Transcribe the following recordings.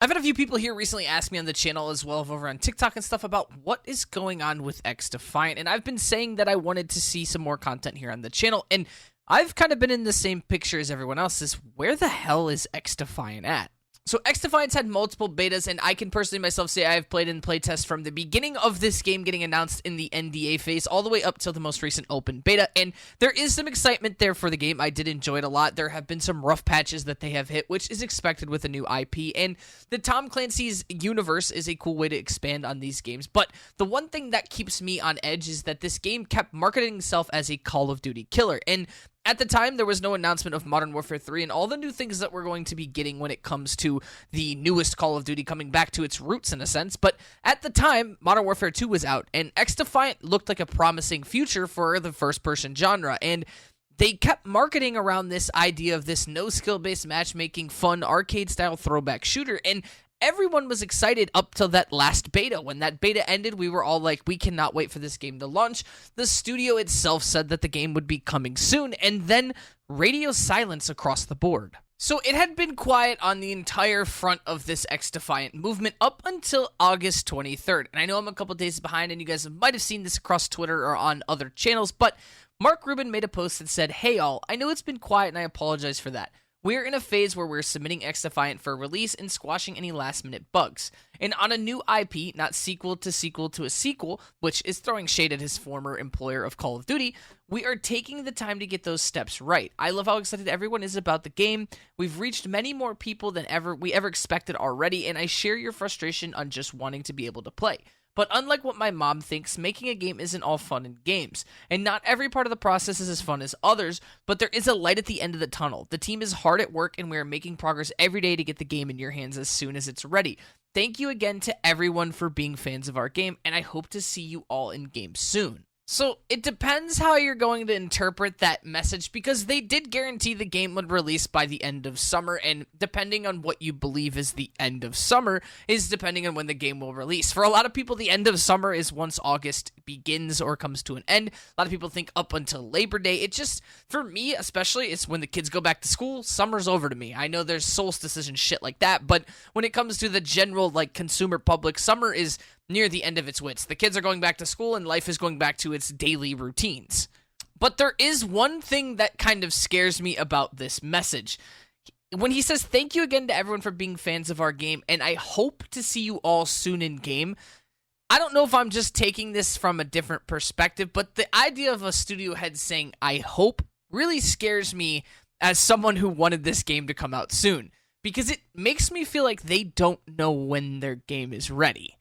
I've had a few people here recently ask me on the channel as well as over on TikTok and stuff about what is going on with XDefiant, and I've been saying that I wanted to see some more content here on the channel, and I've kind of been in the same picture as everyone else. Is where the hell is XDefiant at? So XDefiant's had multiple betas, and I can personally myself say I've played in playtests from the beginning of this game getting announced in the NDA phase all the way up till the most recent open beta, and there is some excitement there for the game. I did enjoy it a lot. There have been some rough patches that they have hit, which is expected with a new IP, and the Tom Clancy's universe is a cool way to expand on these games, but the one thing that keeps me on edge is that this game kept marketing itself as a Call of Duty killer, and at the time, there was no announcement of Modern Warfare 3 and all the new things that we're going to be getting when it comes to the newest Call of Duty coming back to its roots in a sense, but at the time, Modern Warfare 2 was out, and XDefiant looked like a promising future for the first-person genre, and they kept marketing around this idea of this no-skill-based matchmaking, fun, arcade-style throwback shooter, and everyone was excited up till that last beta. When that beta ended, we were all like, we cannot wait for this game to launch. The studio itself said that the game would be coming soon, and then radio silence across the board. So it had been quiet on the entire front of this XDefiant movement up until August 23rd. And I know I'm a couple days behind, and you guys might have seen this across Twitter or on other channels, but Mark Rubin made a post that said, "Hey all, I know it's been quiet and I apologize for that. We're in a phase where we're submitting XDefiant for release and squashing any last-minute bugs. And on a new IP, not sequel to a sequel, which is throwing shade at his former employer of Call of Duty, we are taking the time to get those steps right. I love how excited everyone is about the game. We've reached many more people than we ever expected already, and I share your frustration on just wanting to be able to play. But unlike what my mom thinks, making a game isn't all fun and games. And not every part of the process is as fun as others, but there is a light at the end of the tunnel. The team is hard at work, and we are making progress every day to get the game in your hands as soon as it's ready. Thank you again to everyone for being fans of our game, and I hope to see you all in game soon." So it depends how you're going to interpret that message, because they did guarantee the game would release by the end of summer, and depending on what you believe is the end of summer is depending on when the game will release. For a lot of people, the end of summer is once August begins or comes to an end. A lot of people think up until Labor Day. It just, for me especially, it's when the kids go back to school, summer's over to me. I know there's solstices and shit like that, but when it comes to the general consumer public, summer is near the end of its wits. The kids are going back to school and life is going back to its daily routines. But there is one thing that kind of scares me about this message. When he says, "Thank you again to everyone for being fans of our game, and I hope to see you all soon in game," I don't know if I'm just taking this from a different perspective, but the idea of a studio head saying, "I hope," really scares me as someone who wanted this game to come out soon, because it makes me feel like they don't know when their game is ready.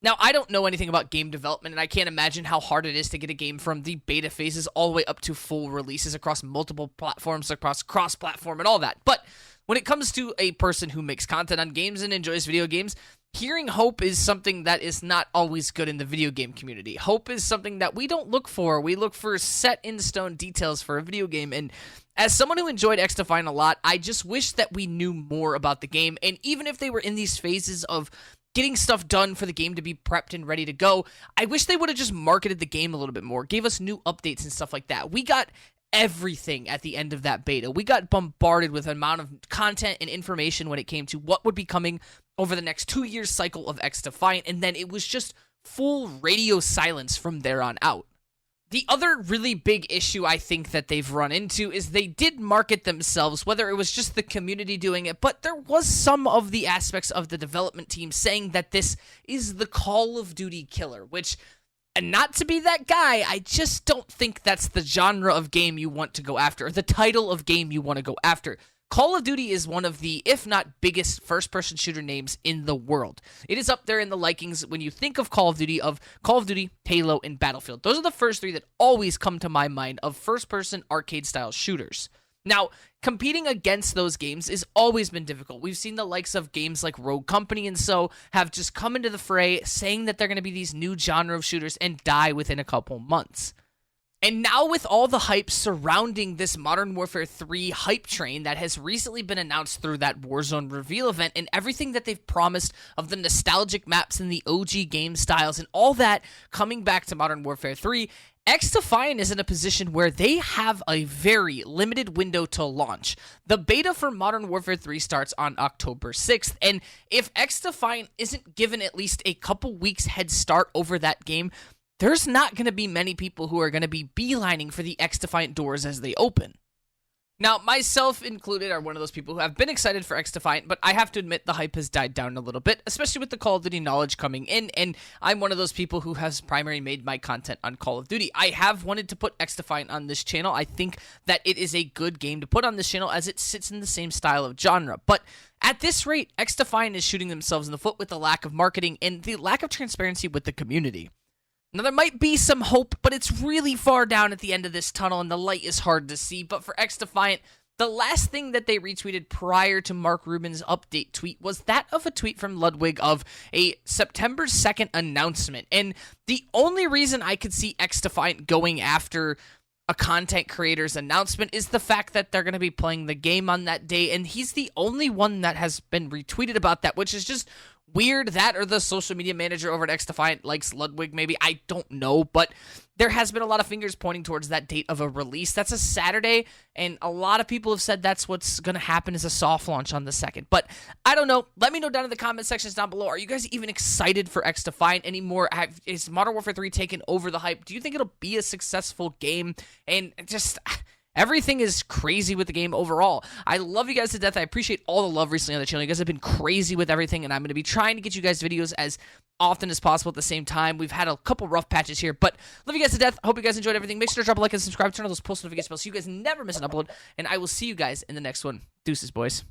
Now, I don't know anything about game development, and I can't imagine how hard it is to get a game from the beta phases all the way up to full releases across multiple platforms, across cross-platform and all that. But when it comes to a person who makes content on games and enjoys video games, hearing hope is something that is not always good in the video game community. Hope is something that we don't look for. We look for set-in-stone details for a video game, and as someone who enjoyed XDefiant a lot, I just wish that we knew more about the game, and even if they were in these phases of getting stuff done for the game to be prepped and ready to go, I wish they would have just marketed the game a little bit more, gave us new updates and stuff like that. We got everything at the end of that beta. We got bombarded with an amount of content and information when it came to what would be coming over the next 2 years cycle of XDefiant, and then it was just full radio silence from there on out. The other really big issue I think that they've run into is they did market themselves, whether it was just the community doing it, but there was some of the aspects of the development team saying that this is the Call of Duty killer, which, and not to be that guy, I just don't think that's the genre of game you want to go after, or the title of game you want to go after. Call of Duty is one of the, if not biggest, first-person shooter names in the world. It is up there in the likings when you think of Call of Duty, Halo, and Battlefield. Those are the first three that always come to my mind of first-person arcade-style shooters. Now, competing against those games has always been difficult. We've seen the likes of games like Rogue Company and so have just come into the fray saying that they're going to be these new genre of shooters and die within a couple months. And now with all the hype surrounding this Modern Warfare 3 hype train that has recently been announced through that Warzone reveal event and everything that they've promised of the nostalgic maps and the OG game styles and all that coming back to Modern Warfare 3, XDefiant is in a position where they have a very limited window to launch. The beta for Modern Warfare 3 starts on October 6th, and if XDefiant isn't given at least a couple weeks head start over that game, there's not going to be many people who are going to be beelining for the XDefiant doors as they open. Now, myself included are one of those people who have been excited for XDefiant, but I have to admit the hype has died down a little bit, especially with the Call of Duty knowledge coming in, and I'm one of those people who has primarily made my content on Call of Duty. I have wanted to put XDefiant on this channel. I think that it is a good game to put on this channel as it sits in the same style of genre, but at this rate, XDefiant is shooting themselves in the foot with the lack of marketing and the lack of transparency with the community. Now, there might be some hope, but it's really far down at the end of this tunnel, and the light is hard to see. But for XDefiant, the last thing that they retweeted prior to Mark Rubin's update tweet was that of a tweet from Ludwig of a September 2nd announcement. And the only reason I could see XDefiant going after a content creator's announcement is the fact that they're going to be playing the game on that day, and he's the only one that has been retweeted about that, which is just weird. That or the social media manager over at XDefiant likes Ludwig, maybe. I don't know, but there has been a lot of fingers pointing towards that date of a release. That's a Saturday, and a lot of people have said that's what's going to happen as a soft launch on the 2nd. But I don't know. Let me know down in the comment sections down below. Are you guys even excited for XDefiant anymore? Is Modern Warfare 3 taking over the hype? Do you think it'll be a successful game? And just everything is crazy with the game overall. I love you guys to death. I appreciate all the love recently on the channel. You guys have been crazy with everything, and I'm going to be trying to get you guys videos as often as possible at the same time. We've had a couple rough patches here, but love you guys to death. Hope you guys enjoyed everything. Make sure to drop a like and subscribe. Turn on those post notification bells so you guys never miss an upload, and I will see you guys in the next one. Deuces, boys.